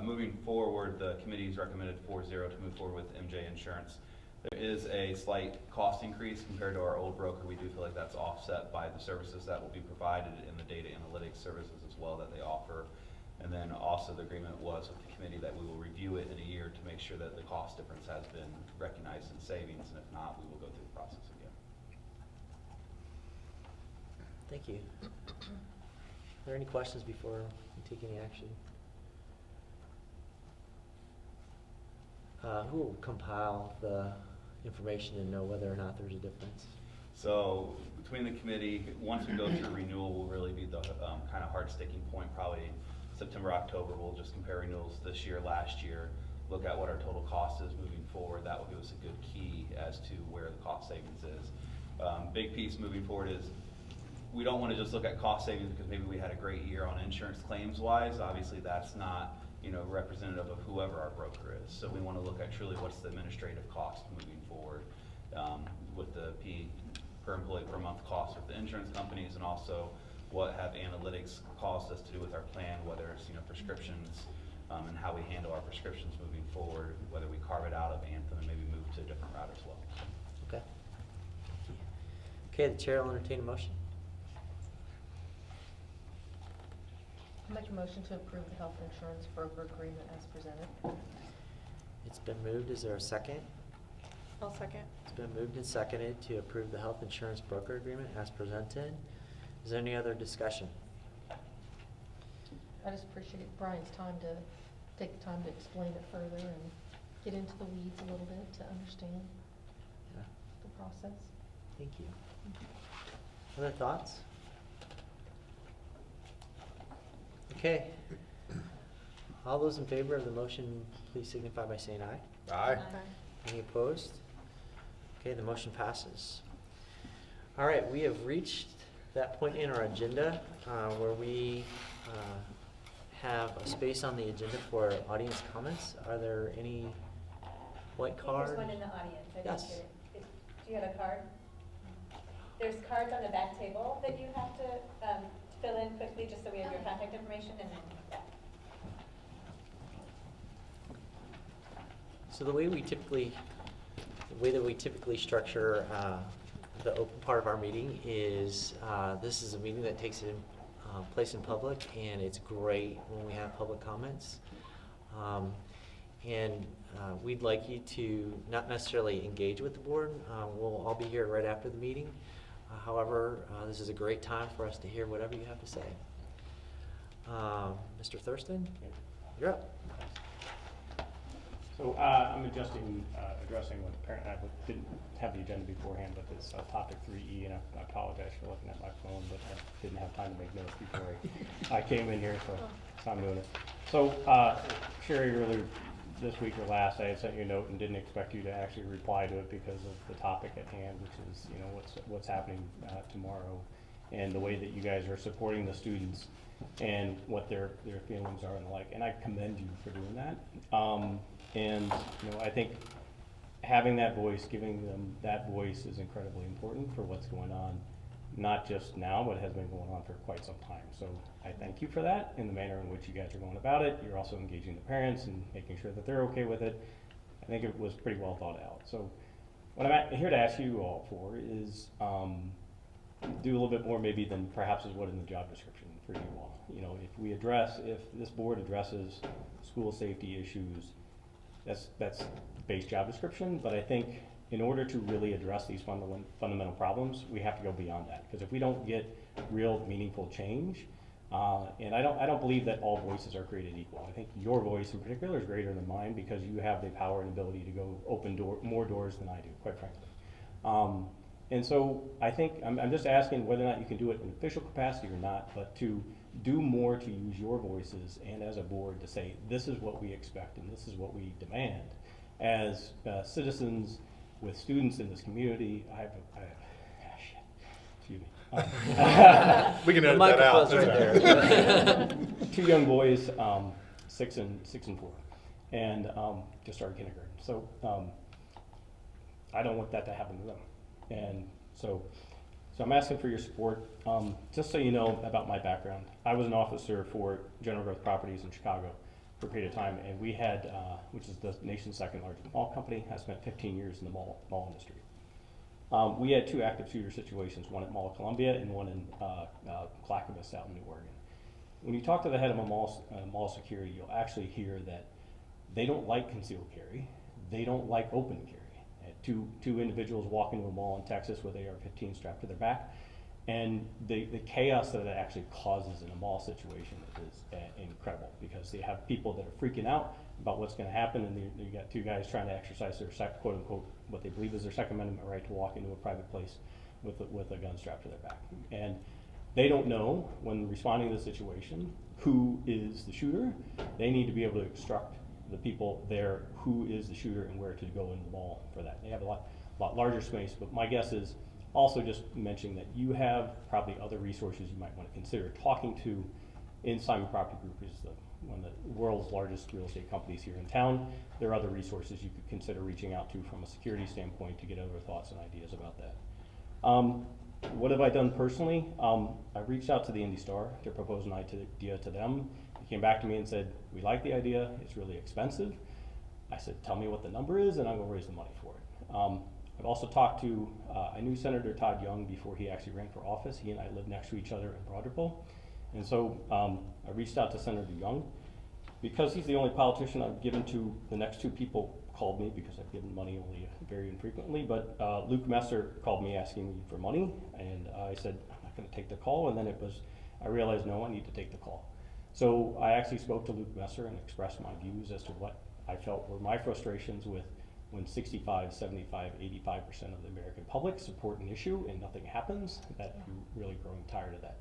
Moving forward, the committee's recommended 4-0 to move forward with MJ Insurance. There is a slight cost increase compared to our old broker. We do feel like that's offset by the services that will be provided in the data analytics services as well that they offer. And then also the agreement was with the committee that we will review it in a year to make sure that the cost difference has been recognized in savings, and if not, we will go through the process again. Thank you. Are there any questions before we take any action? Who will compile the information and know whether or not there's a difference? So between the committee, once we go through renewal, will really be the kind of hard sticking point. Probably September, October, we'll just compare renewals this year, last year, look at what our total cost is moving forward. That will give us a good key as to where the cost savings is. Big piece moving forward is we don't want to just look at cost savings because maybe we had a great year on insurance claims wise. Obviously that's not, you know, representative of whoever our broker is. So we want to look at truly what's the administrative cost moving forward with the per employee per month cost with the insurance companies, and also what have analytics caused us to do with our plan, whether it's, you know, prescriptions and how we handle our prescriptions moving forward, whether we carve it out of Anthem and maybe move to a different route as well. Okay. Okay, the chair will entertain a motion. I'll make a motion to approve the health insurance broker agreement as presented. It's been moved. Is there a second? I'll second. It's been moved and seconded to approve the health insurance broker agreement as presented. Is there any other discussion? I just appreciate Brian's time to take the time to explain it further and get into the weeds a little bit to understand. process. Thank you. Other thoughts? Okay. All those in favor of the motion, please signify by saying aye. Aye. Any opposed? Okay, the motion passes. All right, we have reached that point in our agenda where we have a space on the agenda for audience comments. Are there any white cards? There's one in the audience. I Yes. think do you have a card? There's cards on the back table that you have to fill in quickly, just so we have your contact information, and then, yeah. So the way that we typically structure the open part of our meeting is this is a meeting that takes place in public, and it's great when we have public comments. We'd like you to not necessarily engage with the board. We'll all be here right after the meeting. However, this is a great time for us to hear whatever you have to say. Mr. Thurston, you're up. So I'm addressing what apparently I didn't have the agenda beforehand, but it's topic 3E, and I apologize for looking at my phone, but I didn't have time to make notes before I came in here, so I'm doing it. So Sherry, earlier this week or last, I had sent you a note and didn't expect you to actually reply to it because of the topic at hand, which is what's happening tomorrow, and the way that you guys are supporting the students and what their feelings are and the like. And I commend you for doing that. And I think having that voice, giving them that voice is incredibly important for what's going on, not just now, but has been going on for quite some time. So I thank you for that in the manner in which you guys are going about it. You're also engaging the parents and making sure that they're okay with it. I think it was pretty well thought out. So what I'm here to ask you all for is do a little bit more maybe than perhaps is what in the job description for you all. If this board addresses school safety issues, that's the base job description, but I think in order to really address these fundamental problems, we have to go beyond that. Because if we don't get real meaningful change, and I don't believe that all voices are created equal. I think your voice in particular is greater than mine because you have the power and ability to go open more doors than I do, quite frankly. And so I think I'm just asking whether or not you can do it in official capacity or not, but to do more to use your voices and as a board to say, this is what we expect and this is what we demand. As citizens with students in this community, excuse me. We can edit that out. Right there. 2 young boys, 6 and 4, and just started kindergarten. So I don't want that to happen to them. And so I'm asking for your support. Just so you know about my background, I was an officer for General Growth Properties in Chicago for a period of time, and we had, which is the nation's second largest mall company. I spent 15 years in the mall industry. We had 2 active shooter situations, one at Mall of Columbia and one in Clackamas out in New Oregon. When you talk to the head of a mall security, you'll actually hear that they don't like concealed carry. They don't like open carry. Two individuals walk into a mall in Texas with AR-15 strapped to their back, and the chaos that it actually causes in a mall situation is incredible because they have people that are freaking out about what's going to happen, and you got 2 guys trying to exercise their quote unquote what they believe is their Second Amendment right to walk into a private place with a gun strapped to their back, and they don't know when responding to the situation who is the shooter. They need to be able to instruct the people there who is the shooter and where to go in the mall for that. They have a lot larger space, but my guess is also just mentioning that you have probably other resources you might want to consider talking to. In Simon Property Group is one of the world's largest real estate companies here in town. There are other resources you could consider reaching out to from a security standpoint to get other thoughts and ideas about that. What have I done personally? I reached out to the Indy Star to propose an idea to them. They came back to me and said, we like the idea, it's really expensive. I said, tell me what the number is and I'm gonna raise the money for it. I've also talked to, I knew Senator Todd Young before he actually ran for office. He and I lived next to each other in Broderville. And so I reached out to Senator Young. Because he's the only politician I've given to, the next 2 people called me because I've given money only very infrequently, but Luke Messer called me asking me for money, and I said, I'm not gonna take the call, and then I realized, no, I need to take the call. So I actually spoke to Luke Messer and expressed my views as to what I felt were my frustrations with when 65, 75, 85% of the American public support an issue and nothing happens, that you're really growing tired of that.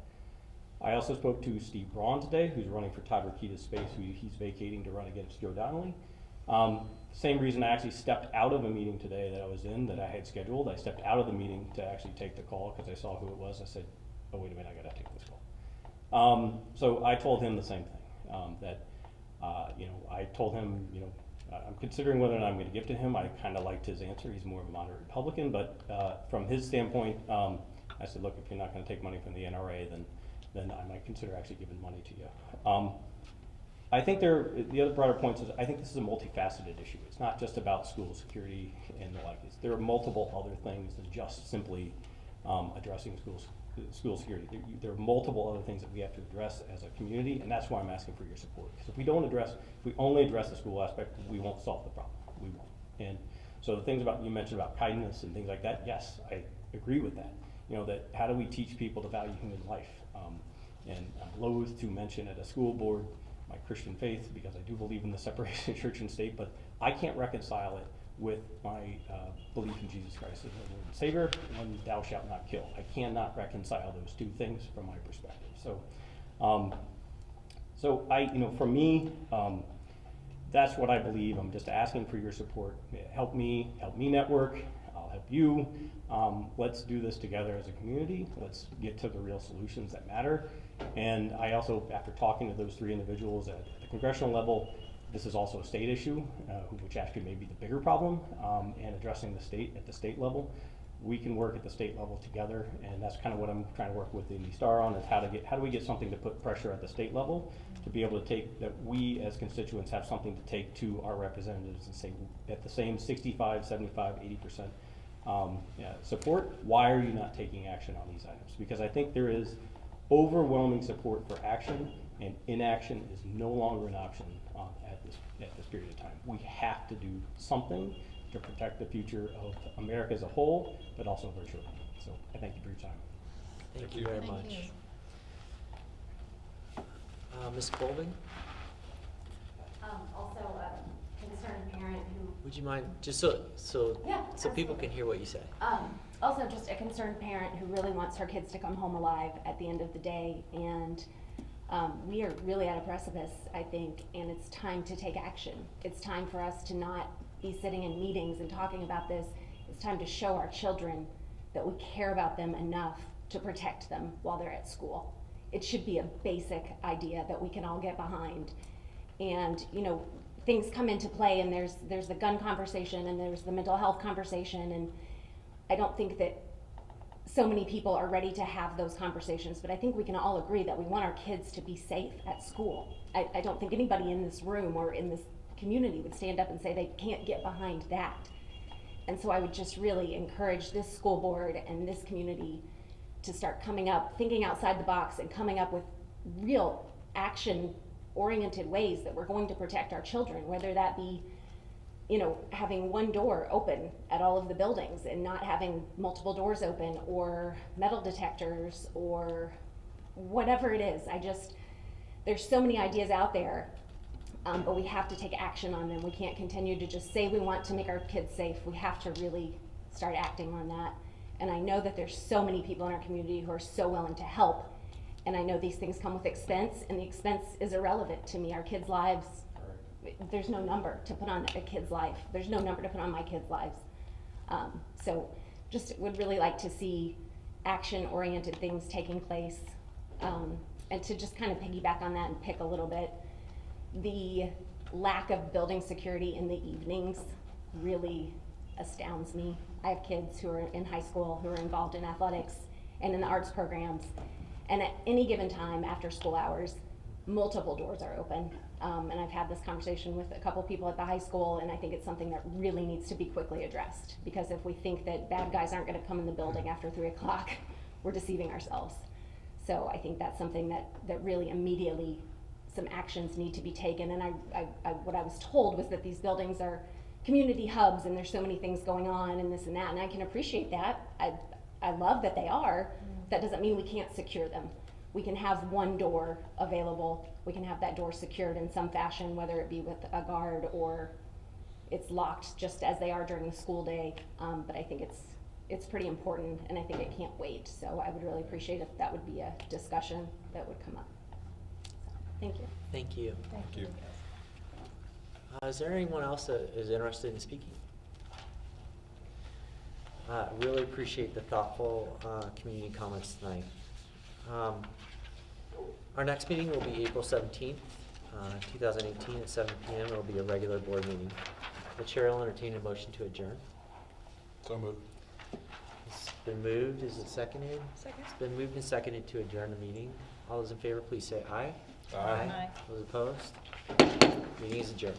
I also spoke to Steve Braun today, who's running for Todd Rokita's space, who he's vacating to run against Joe Donnelly. Same reason I actually stepped out of a meeting today that I was in, that I had scheduled. I stepped out of the meeting to actually take the call because I saw who it was. I said, oh, wait a minute, I gotta take this call. So I told him the same thing, I told him, I'm considering whether or not I'm gonna give to him. I kinda liked his answer. He's more of a moderate Republican, but from his standpoint, I said, look, if you're not gonna take money from the NRA, then I might consider actually giving money to you. I think the other broader point is I think this is a multifaceted issue. It's not just about school security and the like. There are multiple other things than just simply addressing school security. There are multiple other things that we have to address as a community, and that's why I'm asking for your support. Because if we only address the school aspect, we won't solve the problem. We won't. And so the things you mentioned about kindness and things like that, yes, I agree with that. That how do we teach people to value human life? And I'm loath to mention at a school board my Christian faith, because I do believe in the separation of church and state, but I can't reconcile it with my belief in Jesus Christ as my Lord and Savior, and thou shalt not kill. I cannot reconcile those two things from my perspective. So for me, that's what I believe. I'm just asking for your support. Help me network. I'll help you. Let's do this together as a community. Let's get to the real solutions that matter. And I also, after talking to those three individuals at the congressional level, this is also a state issue, which actually may be the bigger problem, and addressing the state at the state level. We can work at the state level together, and that's kind of what I'm trying to work with Indy Star on, is how do we get something to put pressure at the state level to be able to take, that we as constituents have something to take to our representatives and say, at the same 65, 75, 80% support, why are you not taking action on these items? Because I think there is overwhelming support for action, and inaction is no longer an option at this period of time. We have to do something to protect the future of America as a whole, but also of our children. So I thank you for your time. Thank you very much. Ms. Colvin, Also a concerned parent who. would you mind, just so Yeah, people can hear what you say? Also just a concerned parent who really wants her kids to come home alive at the end of the day, and we are really at a precipice, I think, and it's time to take action. It's time for us to not be sitting in meetings and talking about this. It's time to show our children that we care about them enough to protect them while they're at school. It should be a basic idea that we can all get behind. And things come into play, and there's the gun conversation and there's the mental health conversation, and I don't think that so many people are ready to have those conversations, but I think we can all agree that we want our kids to be safe at school. I don't think anybody in this room or in this community would stand up and say they can't get behind that. And so I would just really encourage this school board and this community to start thinking outside the box and coming up with real action-oriented ways that we're going to protect our children, whether that be having one door open at all of the buildings and not having multiple doors open, or metal detectors, or whatever it is. There's so many ideas out there, but we have to take action on them. We can't continue to just say we want to make our kids safe. We have to really start acting on that. And I know that there's so many people in our community who are so willing to help. And I know these things come with expense, and the expense is irrelevant to me. Our kids' lives, there's no number to put on a kid's life. There's no number to put on my kids' lives. So just would really like to see action-oriented things taking place. And to just kind of piggyback on that and pick a little bit, the lack of building security in the evenings really astounds me. I have kids who are in high school who are involved in athletics and in the arts programs, and at any given time after school hours, multiple doors are open. And I've had this conversation with a couple people at the high school, and I think it's something that really needs to be quickly addressed, because if we think that bad guys aren't going to come in the building after 3 o'clock, we're deceiving ourselves. So I think that's something that really immediately some actions need to be taken. And what I was told was that these buildings are community hubs and there's so many things going on and this and that, and I can appreciate that. I love that they are. That doesn't mean we can't secure them. We can have one door available. We can have that door secured in some fashion, whether it be with a guard or it's locked just as they are during the school day, but I think it's pretty important, and I think it can't wait. So I would really appreciate if that would be a discussion that would come up. So, thank you. Thank you. Thank you. Is there anyone else that is interested in speaking? Really appreciate the thoughtful community comments tonight. Our next meeting will be April 17th, 2018 at 7 p.m. It will be a regular board meeting. The chair will entertain a motion to adjourn. So moved. It's been moved. Is it seconded? Second. It's been moved and seconded to adjourn the meeting. All those in favor, please say aye. Aye. Those opposed? Meeting is adjourned.